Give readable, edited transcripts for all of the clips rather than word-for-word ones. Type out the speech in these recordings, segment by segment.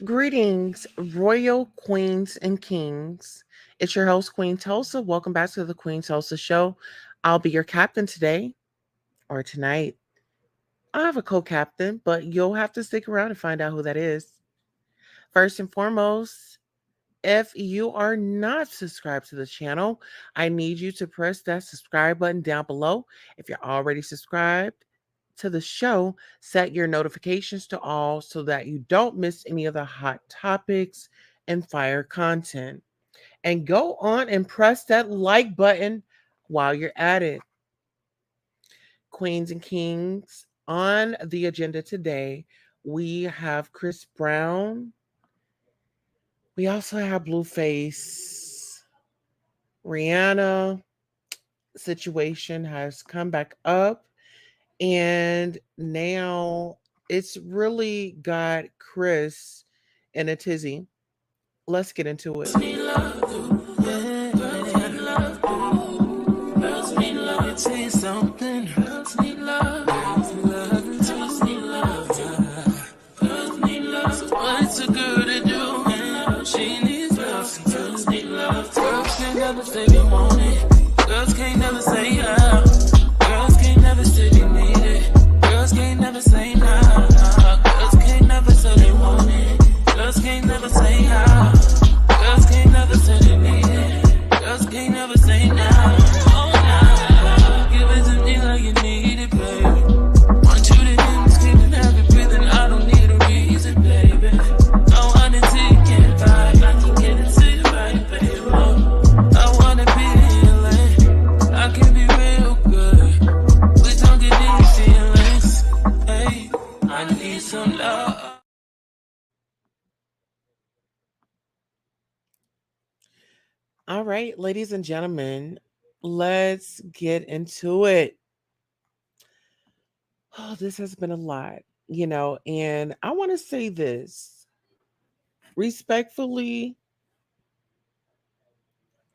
Greetings, royal queens and kings. It's your host, Queen Tulsa. Welcome back to the Queen Tulsa Show. I'll be your captain today or tonight. I have a co captain, but you'll have to stick around and find out who that is. First and foremost, if you are not subscribed to the channel, I need you to press that subscribe button down below. If you're already subscribed to the show, set your notifications to all so that you don't miss any of the hot topics and fire content. And go on and press that like button while you're at it. Queens and kings, on the agenda today, we have Chris Brown. We also have Blueface. Rihanna situation has come back up, and now it's really got Chris in a tizzy. Let's get into it. What's a girl to do? She needs love. Girls need love. Girls can't never say they want it. Girls can't never say how. Girls can't never say they need it. Girls can't never say nah. Girls can't never say they want it. Girls can't never say how. Girls can't never say they need it. Girls can't never say nah. Oh nah. Give it to me like you need it, baby. Want you to hear me screaming, have it breathing. I don't need a reason, baby. I want it till you can't vibe. I can get it to you right, baby. I wanna be in LA. I can be real good. We don't get these feelings. Hey, I need some love. All right, ladies and gentlemen, let's get into it. Oh, this has been a lot, and I want to say this respectfully.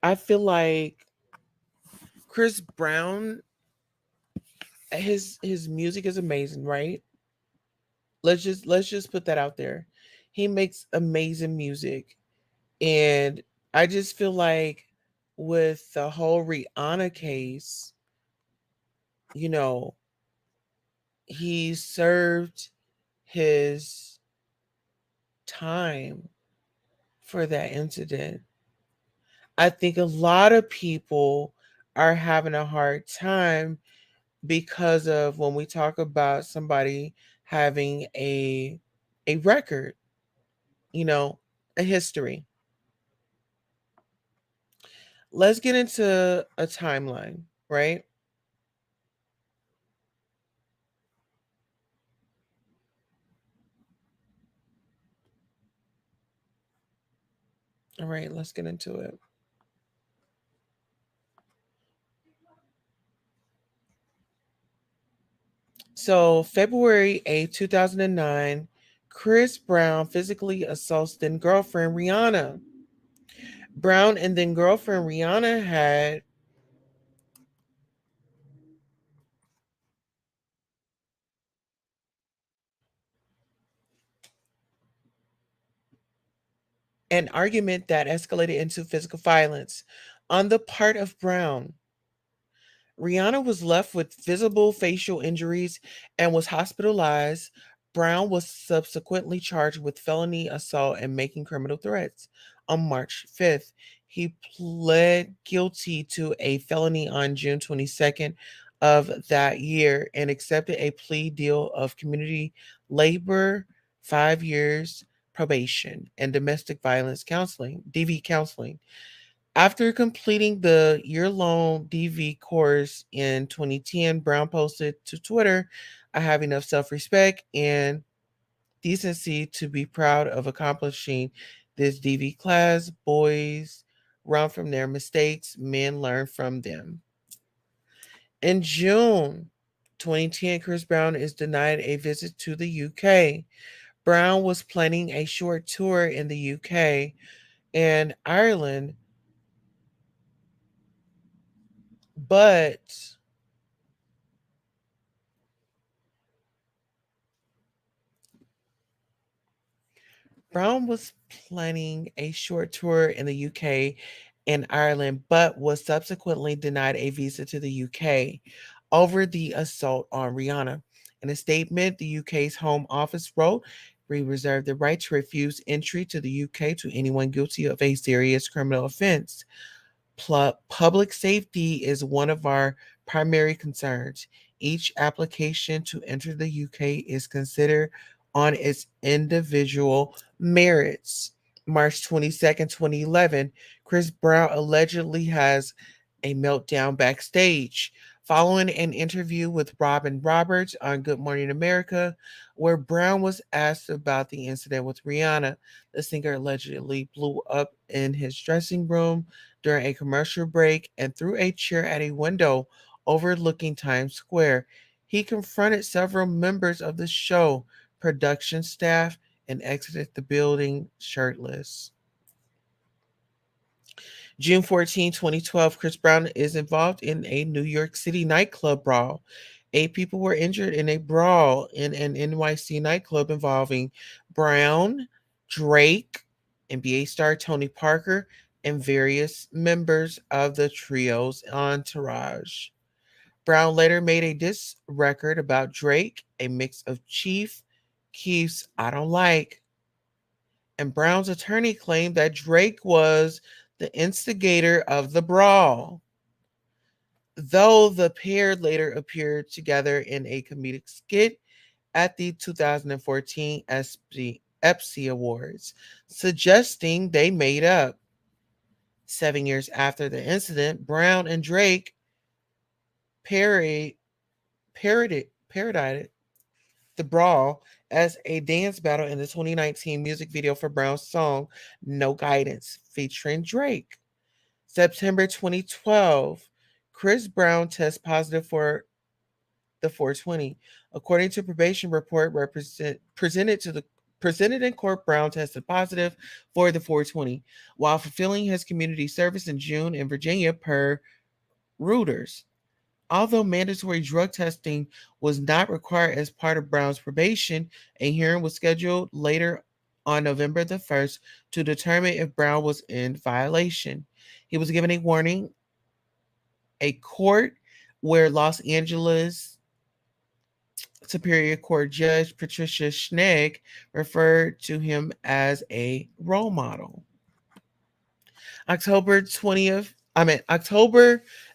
I feel like Chris Brown, his music is amazing, right? Let's just put that out there. He makes amazing music, and I just feel like with the whole Rihanna case, you know, he served his time for that incident. I think a lot of people are having a hard time because of when we talk about somebody having a record, you know, a history. Let's get into a timeline, right? All right, let's get into it. So, February 8th, 2009, Chris Brown physically assaults then girlfriend Rihanna. Brown and then girlfriend Rihanna had an argument that escalated into physical violence on the part of Brown. Rihanna was left with visible facial injuries and was hospitalized. Brown was subsequently charged with felony assault and making criminal threats. On March 5th, he pled guilty to a felony on June 22nd of that year and accepted a plea deal of community labor, 5 years probation, and domestic violence counseling, DV counseling. After completing the year-long DV course in 2010, Brown posted to Twitter, "I have enough self-respect and decency to be proud of accomplishing this DV class. Boys run from their mistakes, men learn from them." In June 2010, Chris Brown is denied a visit to the UK. Brown was planning a short tour in the UK and Ireland, but Brown was planning a short tour in the UK and Ireland, but was subsequently denied a visa to the UK over the assault on Rihanna. In a statement, the UK's Home Office wrote, "We reserve the right to refuse entry to the UK to anyone guilty of a serious criminal offense. Public safety is one of our primary concerns. Each application to enter the UK is considered on its individual merits." March 22nd, 2011, Chris Brown allegedly has a meltdown backstage following an interview with Robin Roberts on Good Morning America, where Brown was asked about the incident with Rihanna. The singer allegedly blew up in his dressing room during a commercial break and threw a chair at a window overlooking Times Square. He confronted several members of the show production staff and exited the building shirtless. June 14, 2012, Chris Brown is involved in a New York City nightclub brawl. 8 people were injured in a brawl in an NYC nightclub involving Brown, Drake, NBA star Tony Parker, and various members of the trio's entourage. Brown later made a diss record about Drake, a mix of Chief Keef's I Don't Like, and Brown's attorney claimed that Drake was the instigator of the brawl, though the pair later appeared together in a comedic skit at the 2014 EPSI Awards, suggesting they made up. 7 years after the incident, Brown and Drake parodied, parodied the brawl as a dance battle in the 2019 music video for Brown's song No Guidance, featuring Drake. September 2012, Chris Brown tests positive for the 420. According to probation report presented in court, Brown tested positive for the 420 while fulfilling his community service in June in Virginia per Reuters. Although mandatory drug testing was not required as part of Brown's probation, a hearing was scheduled later on November the 1st to determine if Brown was in violation. He was given a warning. A court where Los Angeles Superior Court Judge Patricia Schnegg referred to him as a role model. October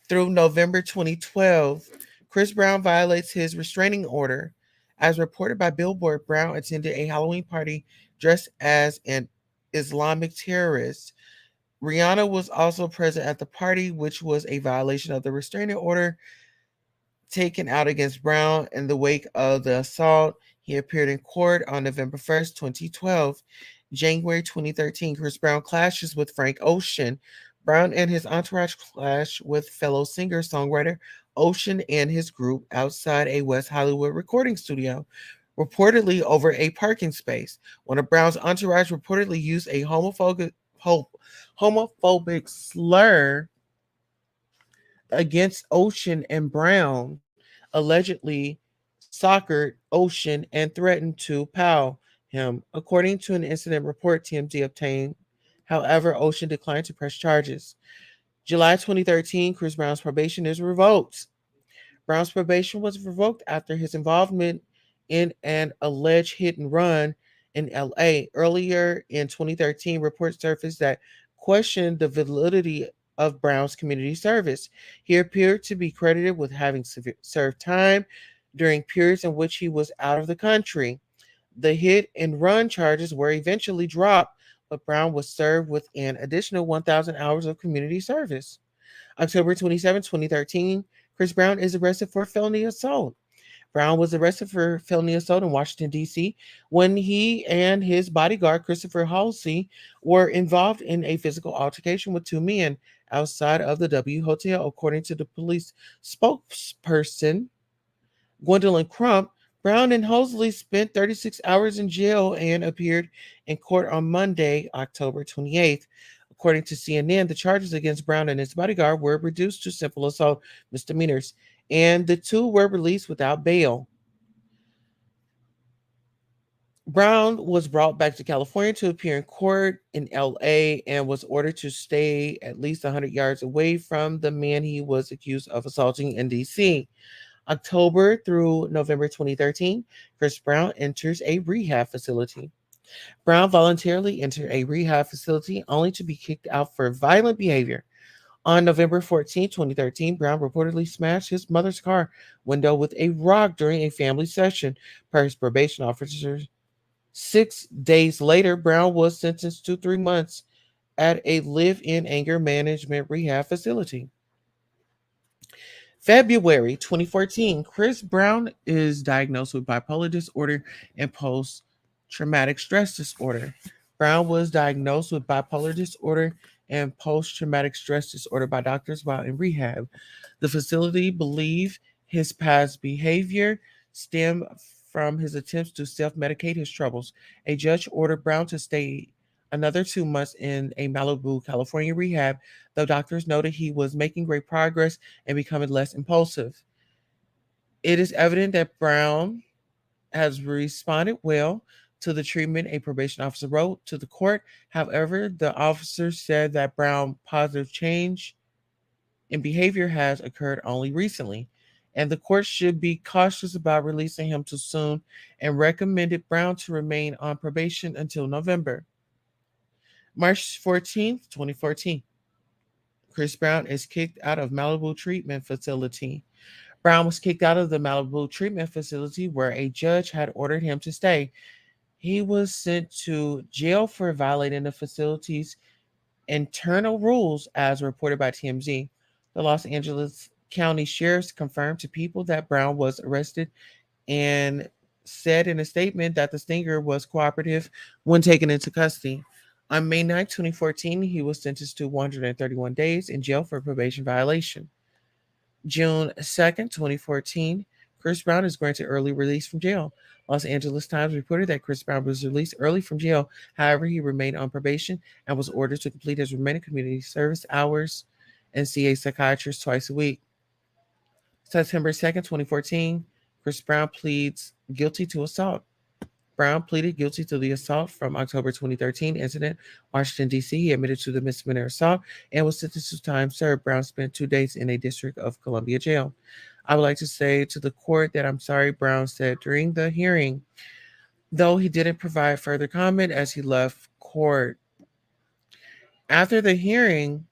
through November 2012, Chris Brown violates his restraining order. As reported by Billboard, Brown attended a Halloween party dressed as an Islamic terrorist. Rihanna was also present at the party, which was a violation of the restraining order taken out against Brown in the wake of the assault. He appeared in court on November 1st, 2012. January 2013, Chris Brown clashes with Frank Ocean. Brown and his entourage clash with fellow singer-songwriter Ocean and his group outside a West Hollywood recording studio, reportedly over a parking space. One of Brown's entourage reportedly used a homophobic slur against Ocean, and Brown allegedly socckered Ocean and threatened to pow him, according to an incident report TMZ obtained. However, Ocean declined to press charges. July 2013, Chris Brown's probation is revoked. Brown's probation was revoked after his involvement in an alleged hit and run in LA. Earlier in 2013, reports surfaced that questioned the validity of Brown's community service. He appeared to be credited with having served time during periods in which he was out of the country. The hit and run charges were eventually dropped, but Brown was served with an additional 1,000 hours of community service. October 27, 2013, Chris Brown is arrested for felony assault. Brown was arrested for felony assault in Washington, D.C. when he and his bodyguard, Christopher Halsey, were involved in a physical altercation with two men outside of the W Hotel. According to the police spokesperson, Gwendolyn Crump, Brown and Halsey spent 36 hours in jail and appeared in court on Monday, October 28th. According to CNN, the charges against Brown and his bodyguard were reduced to simple assault misdemeanors, and the two were released without bail. Brown was brought back to California to appear in court in LA and was ordered to stay at least 100 yards away from the man he was accused of assaulting in DC. October through November 2013, Chris Brown enters a rehab facility. Brown voluntarily entered a rehab facility only to be kicked out for violent behavior. On November 14, 2013, Brown reportedly smashed his mother's car window with a rock during a family session, per his probation officer. 6 days later, Brown was sentenced to 3 months at a live in anger management rehab facility. February 2014, Chris Brown is diagnosed with bipolar disorder and post traumatic stress disorder. Brown was diagnosed with bipolar disorder and post traumatic stress disorder by doctors while in rehab. The facility believed his past behavior stemmed from his attempts to self medicate his troubles. A judge ordered Brown to stay another 2 months in a Malibu, California rehab, though doctors noted he was making great progress and becoming less impulsive. It is evident that Brown has responded well to the treatment, a probation officer wrote to the court. However, the officer said that Brown's positive change in behavior has occurred only recently, and the court should be cautious about releasing him too soon and recommended Brown to remain on probation until November. March 14th, 2014. Chris Brown is kicked out of Malibu Treatment Facility. Brown was kicked out of the Malibu Treatment Facility where a judge had ordered him to stay. He was sent to jail for violating the facility's internal rules, as reported by TMZ. The Los Angeles County Sheriff's confirmed to People that Brown was arrested and said in a statement that the stinger was cooperative when taken into custody. On May 9, 2014, he was sentenced to 131 days in jail for probation violation. June 2nd, 2014, Chris Brown is granted early release from jail. Los Angeles Times reported that Chris Brown was released early from jail. However, he remained on probation and was ordered to complete his remaining community service hours and see a psychiatrist twice a week. September 2nd, 2014, Chris Brown pleads guilty to assault. Brown pleaded guilty to the assault from October 2013 incident, Washington, D.C. He admitted to the misdemeanor assault and was sentenced to time served. Brown spent 2 days in a District of Columbia jail. I would like to say to the court that I'm sorry, Brown said during the hearing, though he didn't provide further comment as he left court. After the hearing,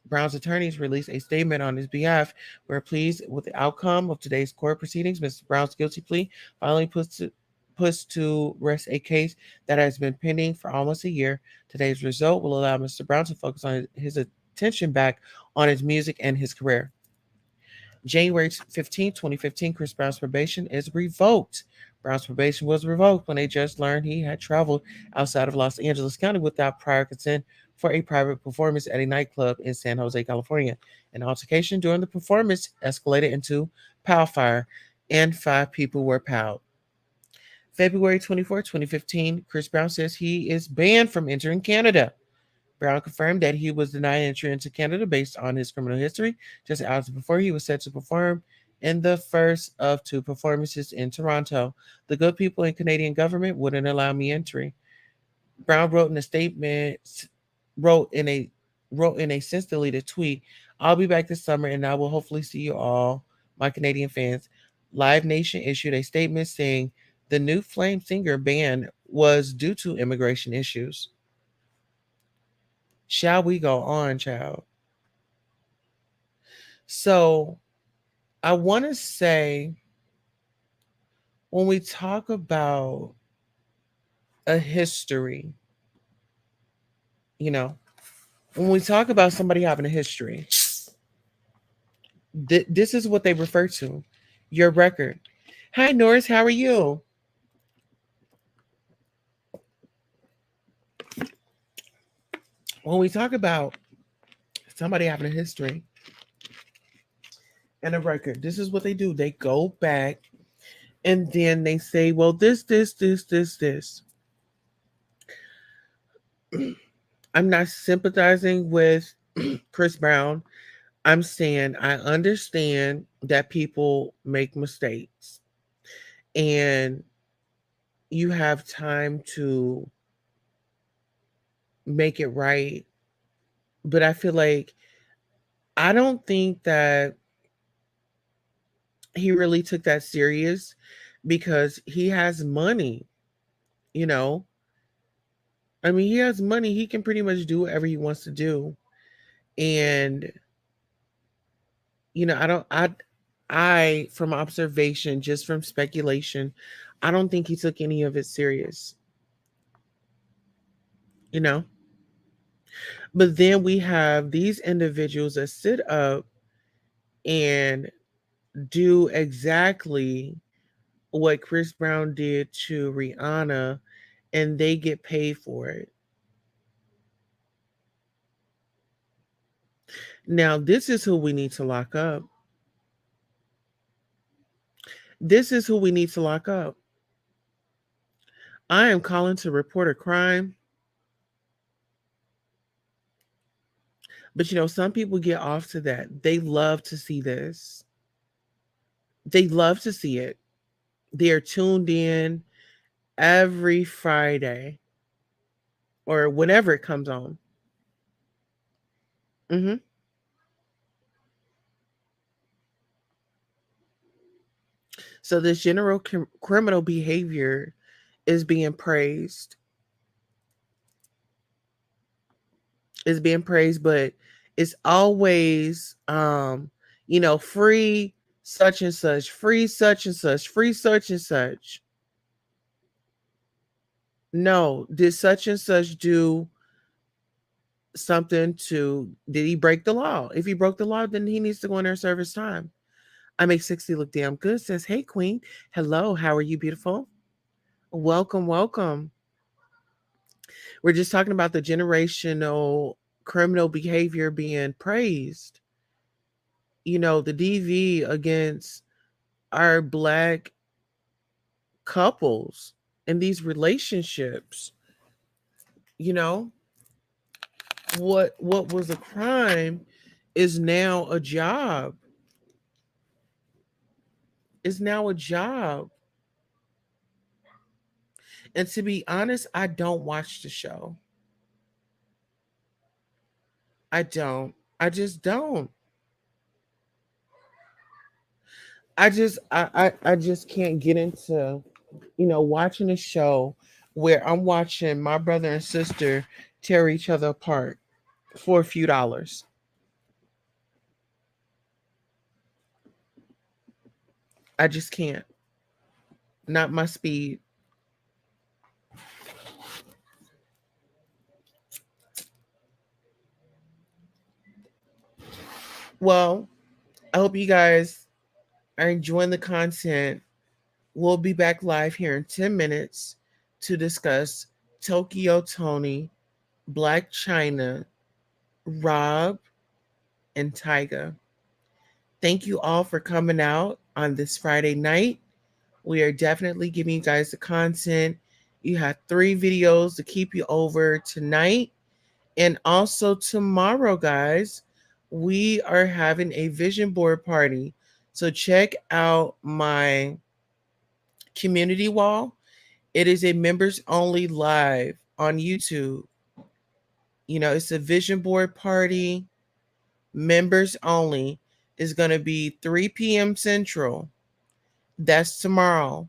Brown's attorneys released a statement on his behalf. We're pleased with the outcome of today's court proceedings. Mr. Brown's guilty plea finally puts to rest a case that has been pending for almost a year. Today's result will allow Mr. Brown to focus on his attention back on his music and his career. January 15, 2015, Chris Brown's probation is revoked. Brown's probation was revoked when a judge learned he had traveled outside of Los Angeles County without prior consent for a private performance at a nightclub in San Jose, California. An altercation during the performance escalated into pow fire, and 5 people were powed. February 24, 2015, Chris Brown says he is banned from entering Canada. Brown confirmed that he was denied entry into Canada based on his criminal history. Just hours before, he was set to perform in the first of 2 performances in Toronto. The good people in Canadian government wouldn't allow me entry. Brown wrote in a statement, wrote in a wrote in a since deleted tweet, "I'll be back this summer and I will hopefully see you all, my Canadian fans." Live Nation issued a statement saying the new Flame Singer ban was due to immigration issues. Shall we go on, child? So I want to say when we talk about a history, you know, when we talk about somebody having a history, this is what they refer to your record. Hi, Norris, how are you? When we talk about somebody having a history and a record, this is what they do. They go back and then they say, well, this. I'm not sympathizing with Chris Brown. I'm saying I understand that people make mistakes. And, you have time to make it right. But I feel like I don't think that he really took that serious because he has money, you know. I mean, he has money. He can pretty much do whatever he wants to do. And I don't I from observation, just from speculation, I don't think he took any of it serious, you know. But then we have these individuals that sit up and do exactly what Chris Brown did to Rihanna, and they get paid for it. Now, this is who we need to lock up. This is who we need to lock up. I am calling to report a crime, but some people get off to that. They love to see this. They love to see it. They are tuned in every Friday or whenever it comes on. hmm So this general criminal behavior is being praised. Is being praised, but it's always free such and such, free such and such, free such and such. No, did such and such do something to, did he break the law? If he broke the law, then he needs to go in there and serve his time. I make 60 look damn good. Says, hey queen. Hello, how are you, beautiful? Welcome, welcome. We're just talking about the generational criminal behavior being praised. The DV against our black couples in these relationships. You know, what was a crime is now a job. Is now a job. And to be honest, I don't watch the show. I don't. I just don't. I just can't get into, watching a show where I'm watching my brother and sister tear each other apart for a few dollars. I just can't. Not my speed. Well, I hope you guys are enjoying the content. We'll be back live here in 10 minutes to discuss Tokyo Tony, Black China, Rob, and Tyga. Thank you all for coming out on this Friday night. We are definitely giving you guys the content. You have 3 videos to keep you over tonight. And also tomorrow, guys, we are having a vision board party. So check out my community wall. It is a members only live on YouTube. It's a vision board party, members only. Is going to be 3 p.m. Central. That's tomorrow.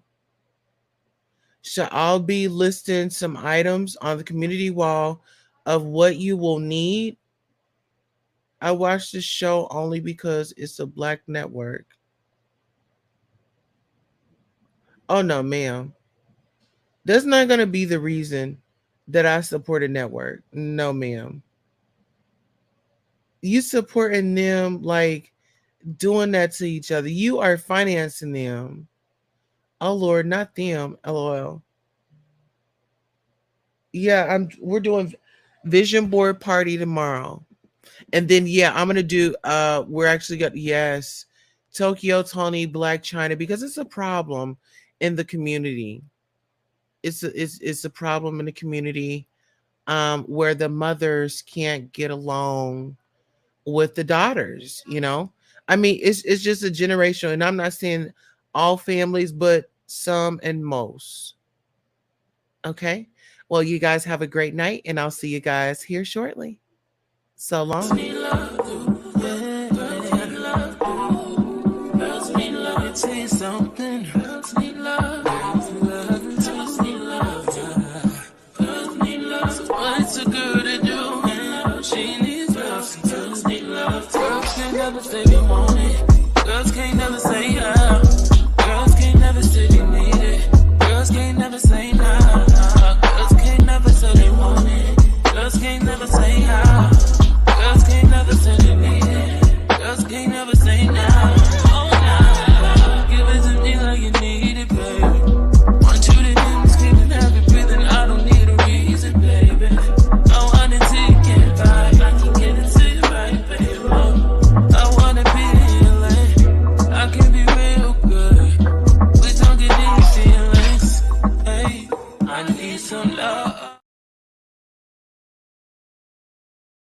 So I'll be listing some items on the community wall of what you will need. I watch this show only because it's a black network. Oh no, ma'am. That's not gonna be the reason that I support a network. No, ma'am. You supporting them like doing that to each other. You are financing them. Oh Lord, not them. LOL. Yeah, we're doing vision board party tomorrow. And then yeah, I'm gonna do we're actually got yes, Tokyo Tony Black China because it's a problem in the community. It's a problem in the community where the mothers can't get along with the daughters. I mean, it's just a generation, and I'm not saying all families, but some and most. Okay. Well, you guys have a great night, and I'll see you guys here shortly. So long. Something. Girls need love. Girls need love. Girls need love. Girls need love. So what's a girl to do? She needs love. Girls need love. Girls can't never say they want it. Girls can't never say how. Girls can't never say they need it. Girls can't never say nah. Girls can't never say they want it. Girls can't never say how.